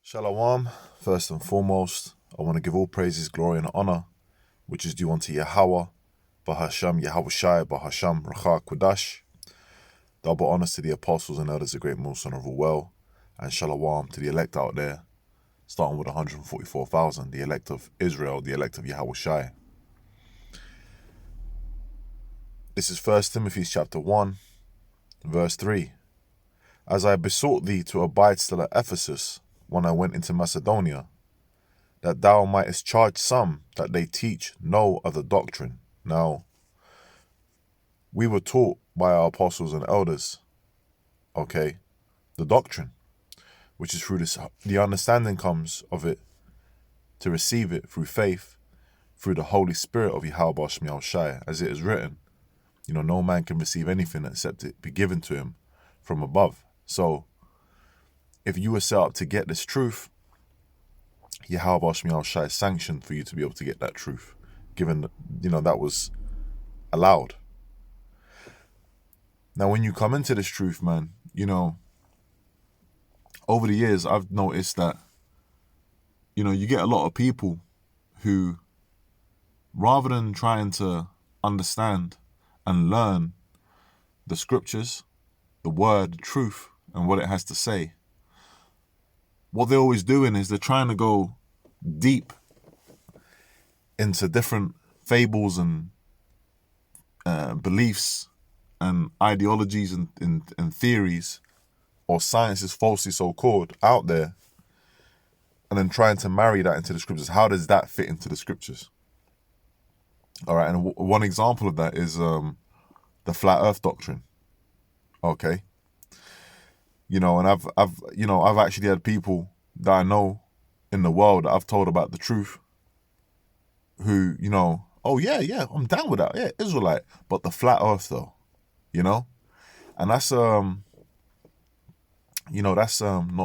Shalom. First and foremost, I want to give all praises, glory, and honor, which is due unto Yahweh, Bahasham Yahweh Shai, Bahasham Racha Kudash. Double honors to the apostles and elders of Great Most Honorable Well, and Shalom to the elect out there, starting with 144,000, the elect of Israel, the elect of Yahweh Shai. This is 1 Timothy chapter 1, verse 3. As I besought thee to abide still at Ephesus, when I went into Macedonia, that thou mightest charge some that they teach no other doctrine. Now, we were taught by our apostles and elders, the doctrine, which is through this, the understanding comes of it, to receive it through faith, through the Holy Spirit of Yahweh Shemiel Shai, as it is written, no man can receive anything except it be given to him from above. So, if you were set up to get this truth, Yahweh Shemiel Shai sanctioned for you to be able to get that truth, given, that was allowed. Now, when you come into this truth, man, over the years, I've noticed that, you get a lot of people who, rather than trying to understand and learn the scriptures, the word, the truth, and what it has to say, what they're always doing is they're trying to go deep into different fables and beliefs and ideologies and theories, or sciences falsely so-called, out there, and then trying to marry that into the scriptures. How does that fit into the scriptures? All right, and one example of that is the flat earth doctrine. Okay. And I've actually had people that I know in the world that I've told about the truth who, oh yeah, I'm down with that. Yeah, Israelite, but the flat earth though, and that's not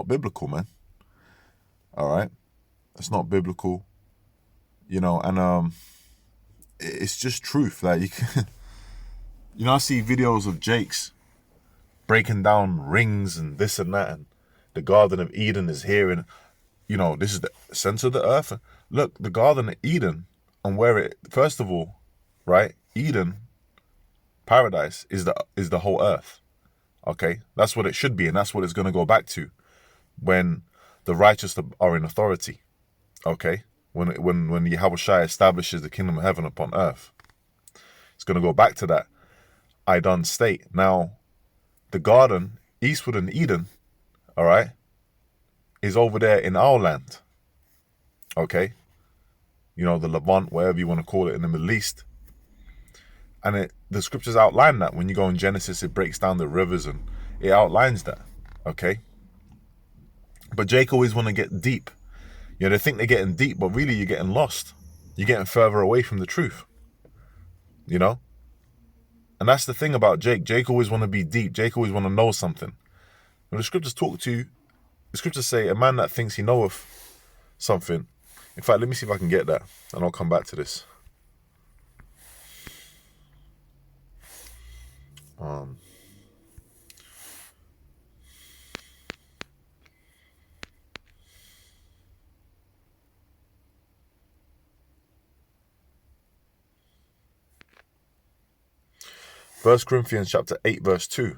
biblical, man. All right. That's not biblical, and it's just truth. Like, you can, I see videos of Jakes breaking down rings and this and that, and the Garden of Eden is here, and this is the center of the earth. Look, the Garden of Eden, and where it, first of all, right, Eden, paradise, is the whole earth. Okay, that's what it should be, and that's what it's going to go back to when the righteous are in authority. Okay, when Yahweh Shai establishes the kingdom of heaven upon earth, it's going to go back to that Idun state. Now, the garden, eastward in Eden, all right, is over there in our land. Okay, the Levant, whatever you want to call it, in the Middle East. And the scriptures outline that. When you go in Genesis, it breaks down the rivers and it outlines that. Okay. But Jake always want to get deep. They think they're getting deep, but really you're getting lost. You're getting further away from the truth. And that's the thing about Jake. Jake always want to be deep. Jake always want to know something. When the scriptures talk to you, the scriptures say a man that thinks he knoweth something. In fact, let me see if I can get that, and I'll come back to this. 1 Corinthians chapter 8, verse 2.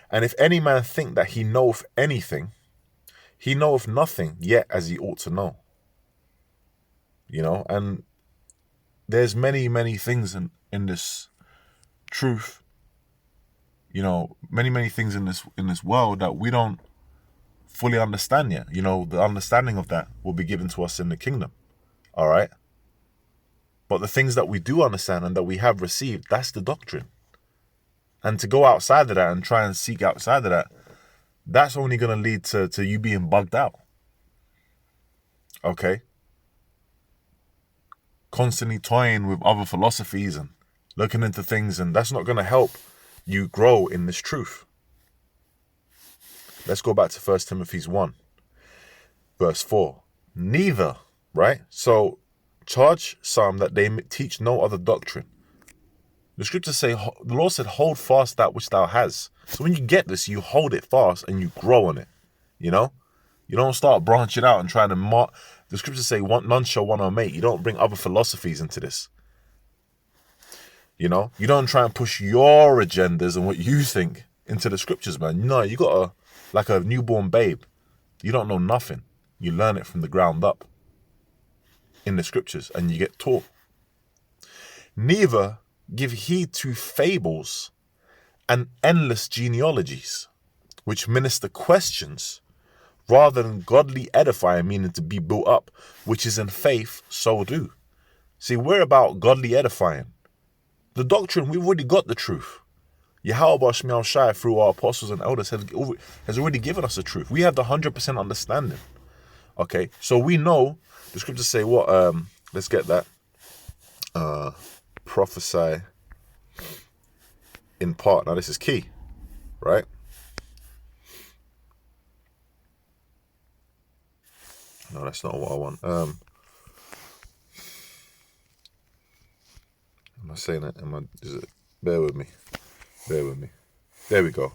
And if any man think that he knoweth anything, he knoweth nothing yet as he ought to know. And there's many, many things in this truth, many things in this world that we don't fully understand yet. The understanding of that will be given to us in the kingdom. All right. But the things that we do understand and that we have received, that's the doctrine. And to go outside of that and try and seek outside of that, that's only going to lead to you being bugged out. Okay. Constantly toying with other philosophies and looking into things, and that's not going to help you grow in this truth. Let's go back to 1 Timothy 1, verse 4. Neither, right? So, charge some that they teach no other doctrine. The scriptures say, the Lord said, hold fast that which thou hast. So when you get this, you hold it fast and you grow on it, You don't start branching out and trying to the scriptures say, none shall one or mate. You don't bring other philosophies into this. You know, you don't try and push your agendas and what you think into the scriptures, man. No, you got like a newborn babe. You don't know nothing. You learn it from the ground up in the scriptures and you get taught. Neither give heed to fables and endless genealogies, which minister questions rather than godly edifying, meaning to be built up, which is in faith, so do. See, we're about godly edifying. The doctrine, we've already got the truth. Yahweh Shemiel Shai, through our apostles and elders, has already given us the truth. We have the 100% understanding. Okay, so we know, the scriptures say what, let's get that. Prophesy in part. Now this is key, right? No, that's not what I want. Am I saying it? Bear with me. There we go.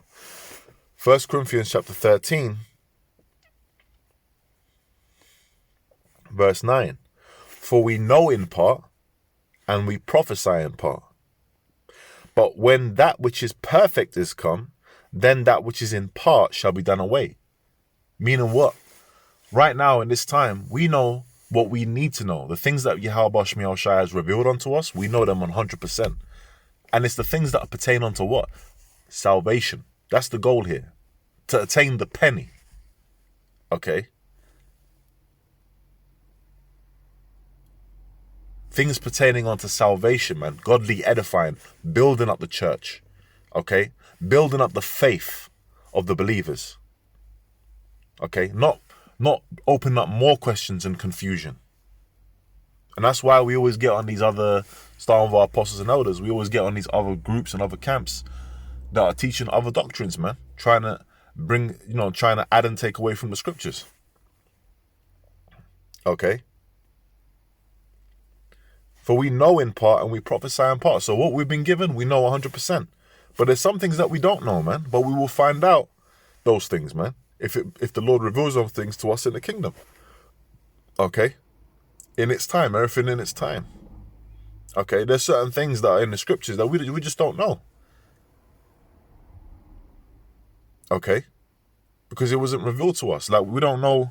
1 Corinthians chapter 13, verse 9. For we know in part, and we prophesy in part. But when that which is perfect is come, then that which is in part shall be done away. Meaning what? Right now in this time, we know what we need to know. The things that Yahweh Shemiel Shai has revealed unto us, we know them 100%. And it's the things that pertain unto what? Salvation. That's the goal here. To attain the penny. Okay? Things pertaining unto salvation, man. Godly edifying. Building up the church. Okay? Building up the faith of the believers. Okay? Not opening up more questions and confusion. And that's why we always get on these other Star of our apostles and elders. We always get on these other groups and other camps that are teaching other doctrines, man. Trying to add and take away from the scriptures. Okay? For we know in part and we prophesy in part. So what we've been given, we know 100%. But there's some things that we don't know, man. But we will find out those things, man. If the Lord reveals those things to us in the kingdom. Okay? In its time, everything in its time. Okay? There's certain things that are in the scriptures that we just don't know. Okay? Because it wasn't revealed to us. Like, we don't know.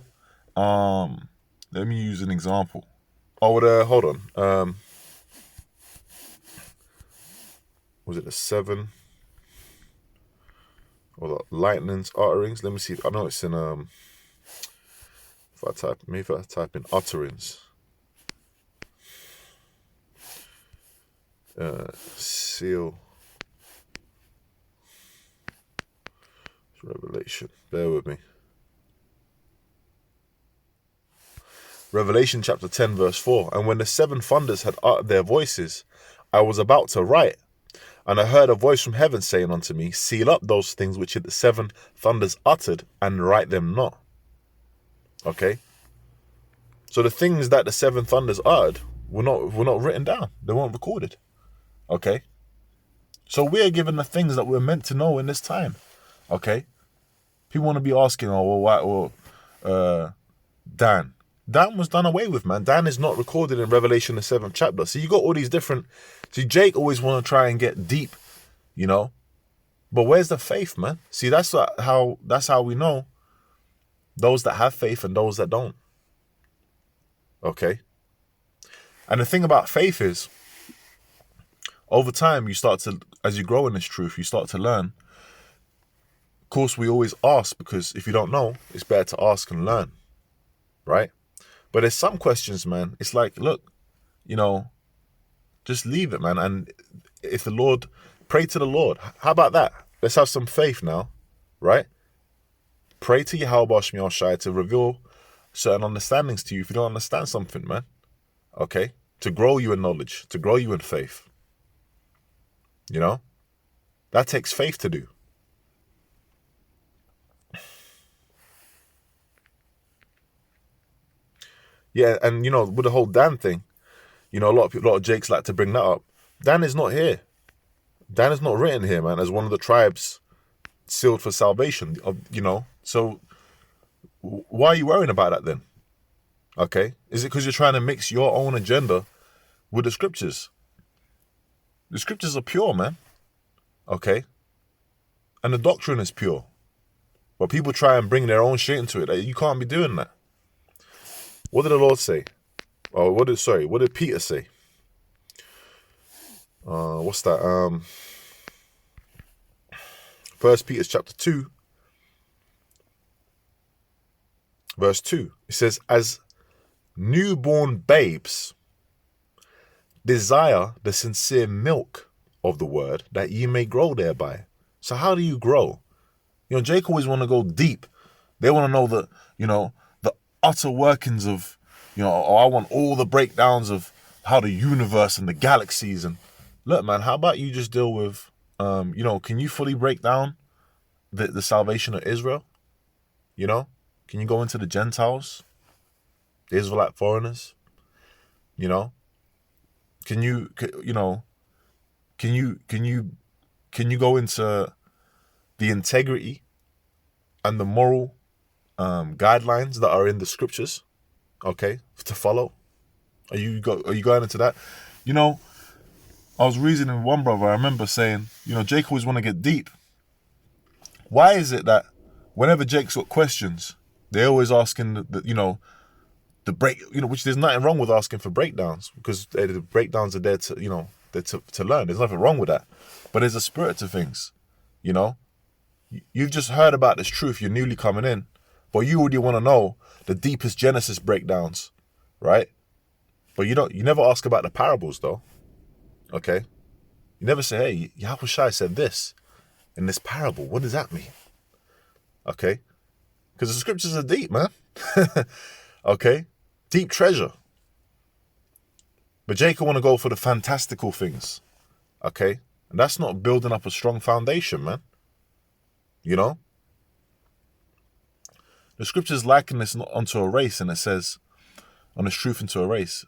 Let me use an example. Hold on. Was it the 7? Or the lightning's utterings? Let me see. I know it's in if I type in utterings. Seal. Revelation. Bear with me. Revelation chapter 10 verse 4. And when the 7 thunders had uttered their voices, I was about to write. And I heard a voice from heaven saying unto me, seal up those things which the 7 thunders uttered, and write them not. Okay? So the things that the 7 thunders uttered were not written down. They weren't recorded. Okay? So we're given the things that we're meant to know in this time. Okay? People want to be asking, Dan. Dan was done away with, man. Dan is not recorded in Revelation the 7th chapter. So you got all these different... See, Jake always want to try and get deep, you know? But where's the faith, man? See, that's how we know those that have faith and those that don't. Okay? And the thing about faith is, over time, as you grow in this truth, you start to learn. Of course, we always ask, because if you don't know, it's better to ask and learn. Right? But there's some questions, man. It's like, look, just leave it, man. And if the Lord, pray to the Lord. How about that? Let's have some faith now, right? Pray to Yahweh Shemiel Shai to reveal certain understandings to you if you don't understand something, man. Okay? To grow you in knowledge, to grow you in faith. That takes faith to do. Yeah, and with the whole Dan thing, a lot of Jakes like to bring that up. Dan is not here. Dan is not written here, man, as one of the tribes sealed for salvation. So why are you worrying about that then? Okay, is it because you're trying to mix your own agenda with the scriptures? The scriptures are pure, man. Okay, and the doctrine is pure, but people try and bring their own shit into it. You can't be doing that. What did the Lord say? Oh, what did Peter say? What's that? 1 Peter chapter 2, verse 2. It says, as newborn babes, desire the sincere milk of the word, that ye may grow thereby. So how do you grow? Jake always want to go deep. They want to know the utter workings of, I want all the breakdowns of how the universe and the galaxies. And look, man, how about you just deal with, can you fully break down the salvation of Israel? Can you go into the Gentiles, the Israelite foreigners? Can you go into the integrity and the moral guidelines that are in the scriptures? Okay, to follow. Are you going into that? I was reasoning with one brother. I remember saying, Jake always want to get deep. Why is it that whenever Jake's got questions, they're always asking the break, which there's nothing wrong with asking for breakdowns, because the breakdowns are there to, they're to learn. There's nothing wrong with that. But there's a spirit to things, You've just heard about this truth. You're newly coming in, but you already want to know the deepest Genesis breakdowns, right? But you never ask about the parables, though. Okay? You never say, hey, Yahushua said this in this parable. What does that mean? Okay? Because the scriptures are deep, man. Okay? Deep treasure. But Jacob want to go for the fantastical things. Okay? And that's not building up a strong foundation, man. The scriptures liken this onto a race, and it says, on this truth into a race.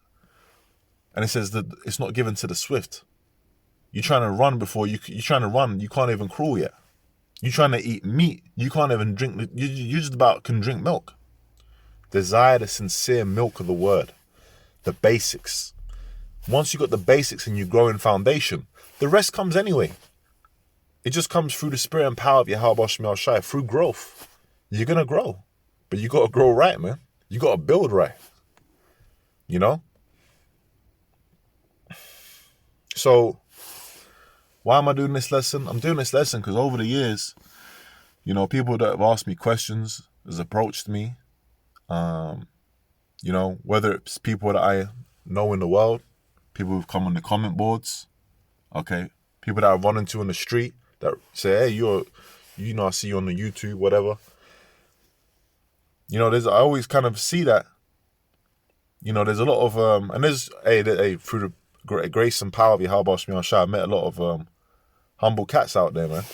And it says that it's not given to the swift. You're trying to run you're trying to run, you can't even crawl yet. You're trying to eat meat, you can't even drink, you just about can drink milk. Desire the sincere milk of the word, the basics. Once you got the basics and you grow in foundation, the rest comes anyway. It just comes through the spirit and power of Yahweh Shemel Shai, through growth. You're going to grow, but you got to grow right, man. You got to build right. So, why am I doing this lesson? I'm doing this lesson because over the years, people that have asked me questions, has approached me, whether it's people that I know in the world, people who've come on the comment boards, okay, people that I've run into in the street that say, hey, I see you on the YouTube, whatever. I always kind of see that, there's a lot of, and there's, through the grace and power of Yahweh Shemel Shai, I met a lot of humble cats out there, man,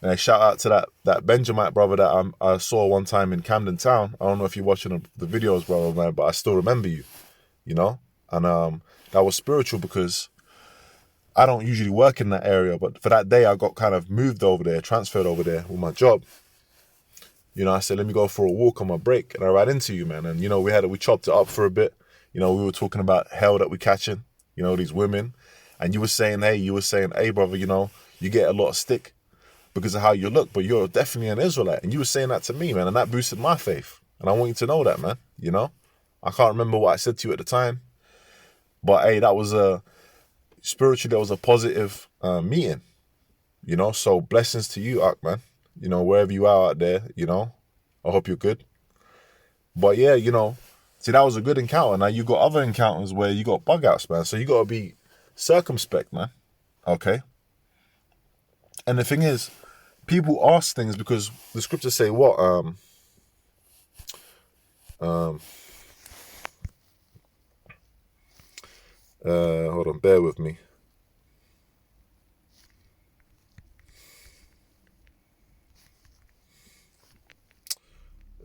And I shout out to that Benjamite brother that I saw one time in Camden Town. I don't know if you're watching the videos, brother, man, but I still remember you, And that was spiritual because I don't usually work in that area, but for that day I got kind of moved over there, transferred over there with my job. I said, let me go for a walk on my break, and I ran into you, man. And we chopped it up for a bit. We were talking about hell that we're catching, these women. And you were saying, hey, brother, you get a lot of stick because of how you look, but you're definitely an Israelite. And you were saying that to me, man, and that boosted my faith. And I want you to know that, man, I can't remember what I said to you at the time, but hey, that was spiritually, that was a positive meeting, so blessings to you, Ak, man, wherever you are out there, I hope you're good. But yeah, see, that was a good encounter. Now you got other encounters where you got bug outs, man, so you got to be circumspect, man, okay? And the thing is, people ask things because the scriptures say what? Hold on, bear with me.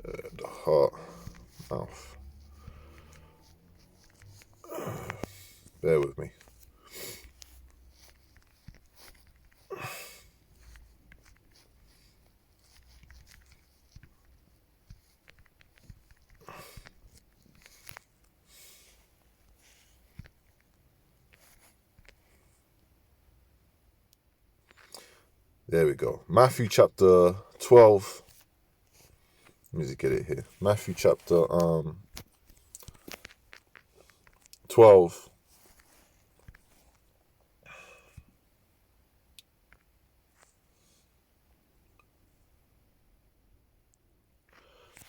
The heart, mouth. Bear with me. There we go. Matthew chapter 12. Let me just get it here. Matthew chapter 12.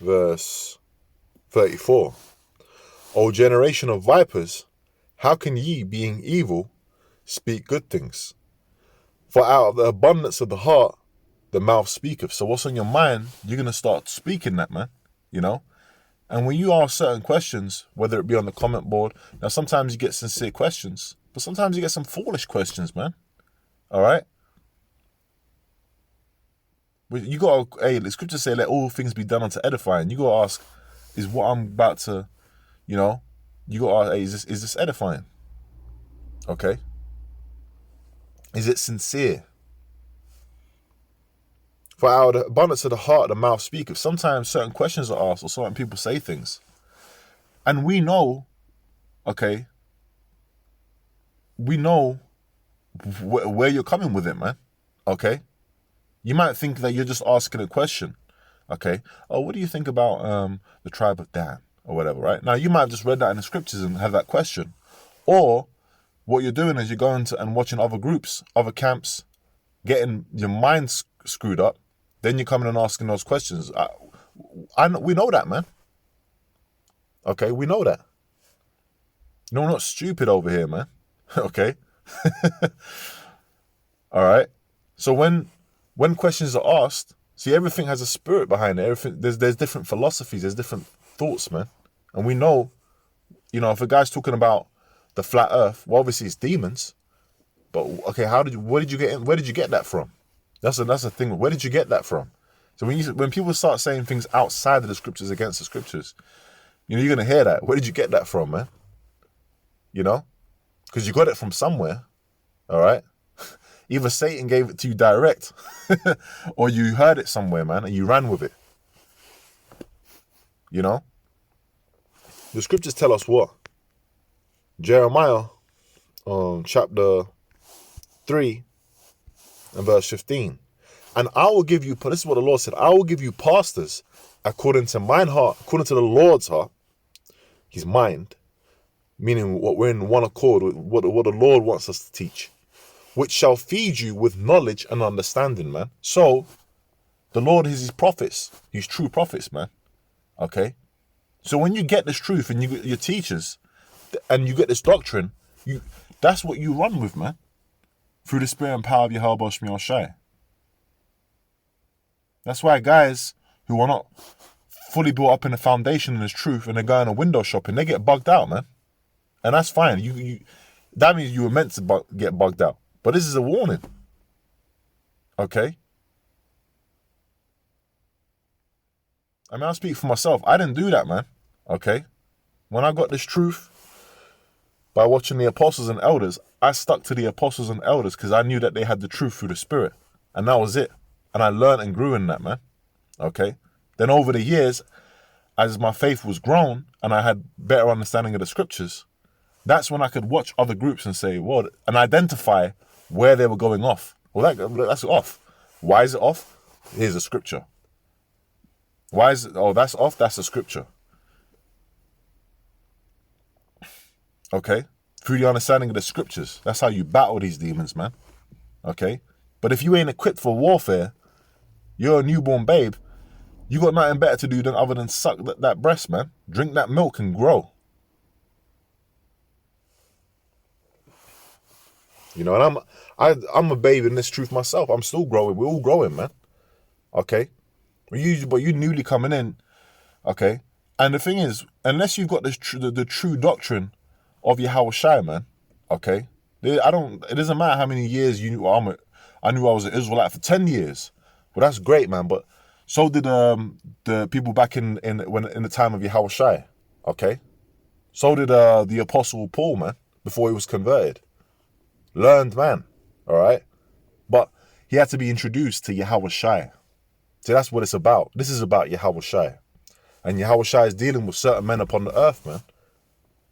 Verse 34. O generation of vipers, how can ye, being evil, speak good things? For out of the abundance of the heart, the mouth speaketh. So what's on your mind, you're going to start speaking that, man. You know? And when you ask certain questions, whether it be on the comment board, now sometimes you get sincere questions, but sometimes you get some foolish questions, man. All right? But you got to, hey, the scriptures say, let all things be done unto edifying. You got to ask, is what I'm about to, you know, you got to ask, hey, is this edifying? Okay? Is it sincere? For out of the abundance of the heart, the mouth speaketh. Sometimes certain questions are asked or certain people say things. And we know, okay, we know where you're coming with it, man. Okay? You might think that you're just asking a question. Okay? Oh, what do you think about the tribe of Dan? Or whatever, right? Now, you might have just read that in the scriptures and have that question. Or what you're doing is you're going to and watching other groups, other camps, getting your mind screwed up. Then you're coming and asking those questions. We know that, man. Okay, we know that. No, we're not stupid over here, man. Okay? All right? So when questions are asked, see, everything has a spirit behind it. Everything, there's different philosophies, there's different thoughts, man. And we know, you know, if a guy's talking about the flat earth, well, obviously it's demons. But okay, where did you get that from? That's the thing. Where did you get that from? So when people start saying things outside of the scriptures against the scriptures, you know, you're gonna hear that. Where did you get that from, man? You know, because you got it from somewhere. All right. Either Satan gave it to you direct, or you heard it somewhere, man, and you ran with it. You know, the scriptures tell us what? Jeremiah, chapter 3 and verse 15. And I will give you, this is what the Lord said, I will give you pastors according to mine heart, according to the Lord's heart, his mind, meaning what we're in one accord with what the Lord wants us to teach, which shall feed you with knowledge and understanding, man. So the Lord is his prophets, his true prophets, man. Okay? So when you get this truth and you get your teachers and you get this doctrine, that's what you run with, man. Through the spirit and power of Yahweh Shemi Shai. That's why guys who are not fully built up in the foundation and this truth and they're going to window shopping, they get bugged out, man. And that's fine. That means you were meant to get bugged out. But this is a warning. Okay? I mean, I speak for myself. I didn't do that, man. Okay? When I got this truth by watching the apostles and elders, I stuck to the apostles and elders because I knew that they had the truth through the spirit. And that was it. And I learned and grew in that, man. Okay? Then over the years, as my faith was grown and I had better understanding of the scriptures, that's when I could watch other groups and say, well, and identify where they were going off. Well, that's off. Why is it off? Here's a scripture. Why is it, oh, that's off? That's a scripture. Okay? Through the understanding of the scriptures. That's how you battle these demons, man. Okay? But if you ain't equipped for warfare, you're a newborn babe, you got nothing better to do than other than suck that breast, man. Drink that milk and grow. You know, and I'm a babe in this truth myself. I'm still growing. We're all growing, man. Okay? But you're newly coming in. Okay? And the thing is, unless you've got this the true doctrine of Yahweh Shai, man, okay? It doesn't matter how many years you knew. I knew I was an Israelite for 10 years. Well, that's great, man. But so did the people back in the time of Yahweh Shai. Okay? So did the Apostle Paul, man, before he was converted. Learned man, all right? But he had to be introduced to Yahweh Shai. See, that's what it's about. This is about Yahweh Shai. And Yahweh Shai is dealing with certain men upon the earth, man.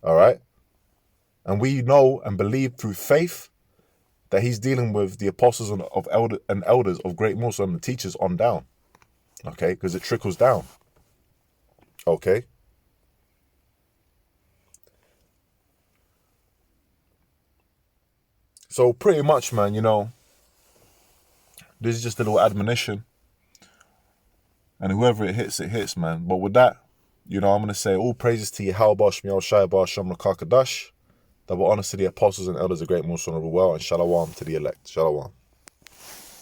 All right? And we know and believe through faith that he's dealing with the apostles and elders of Great Millstone and the teachers on down. Okay, because it trickles down. Okay. So pretty much, man, you know, this is just a little admonition. And whoever it hits, man. But with that, you know, I'm going to say all praises to Yahweh Shmiel Shai Bar Shem Rakakadash. Double honors to the apostles and elders of Great Millstone of the well, and shalom to the elect. Shalom.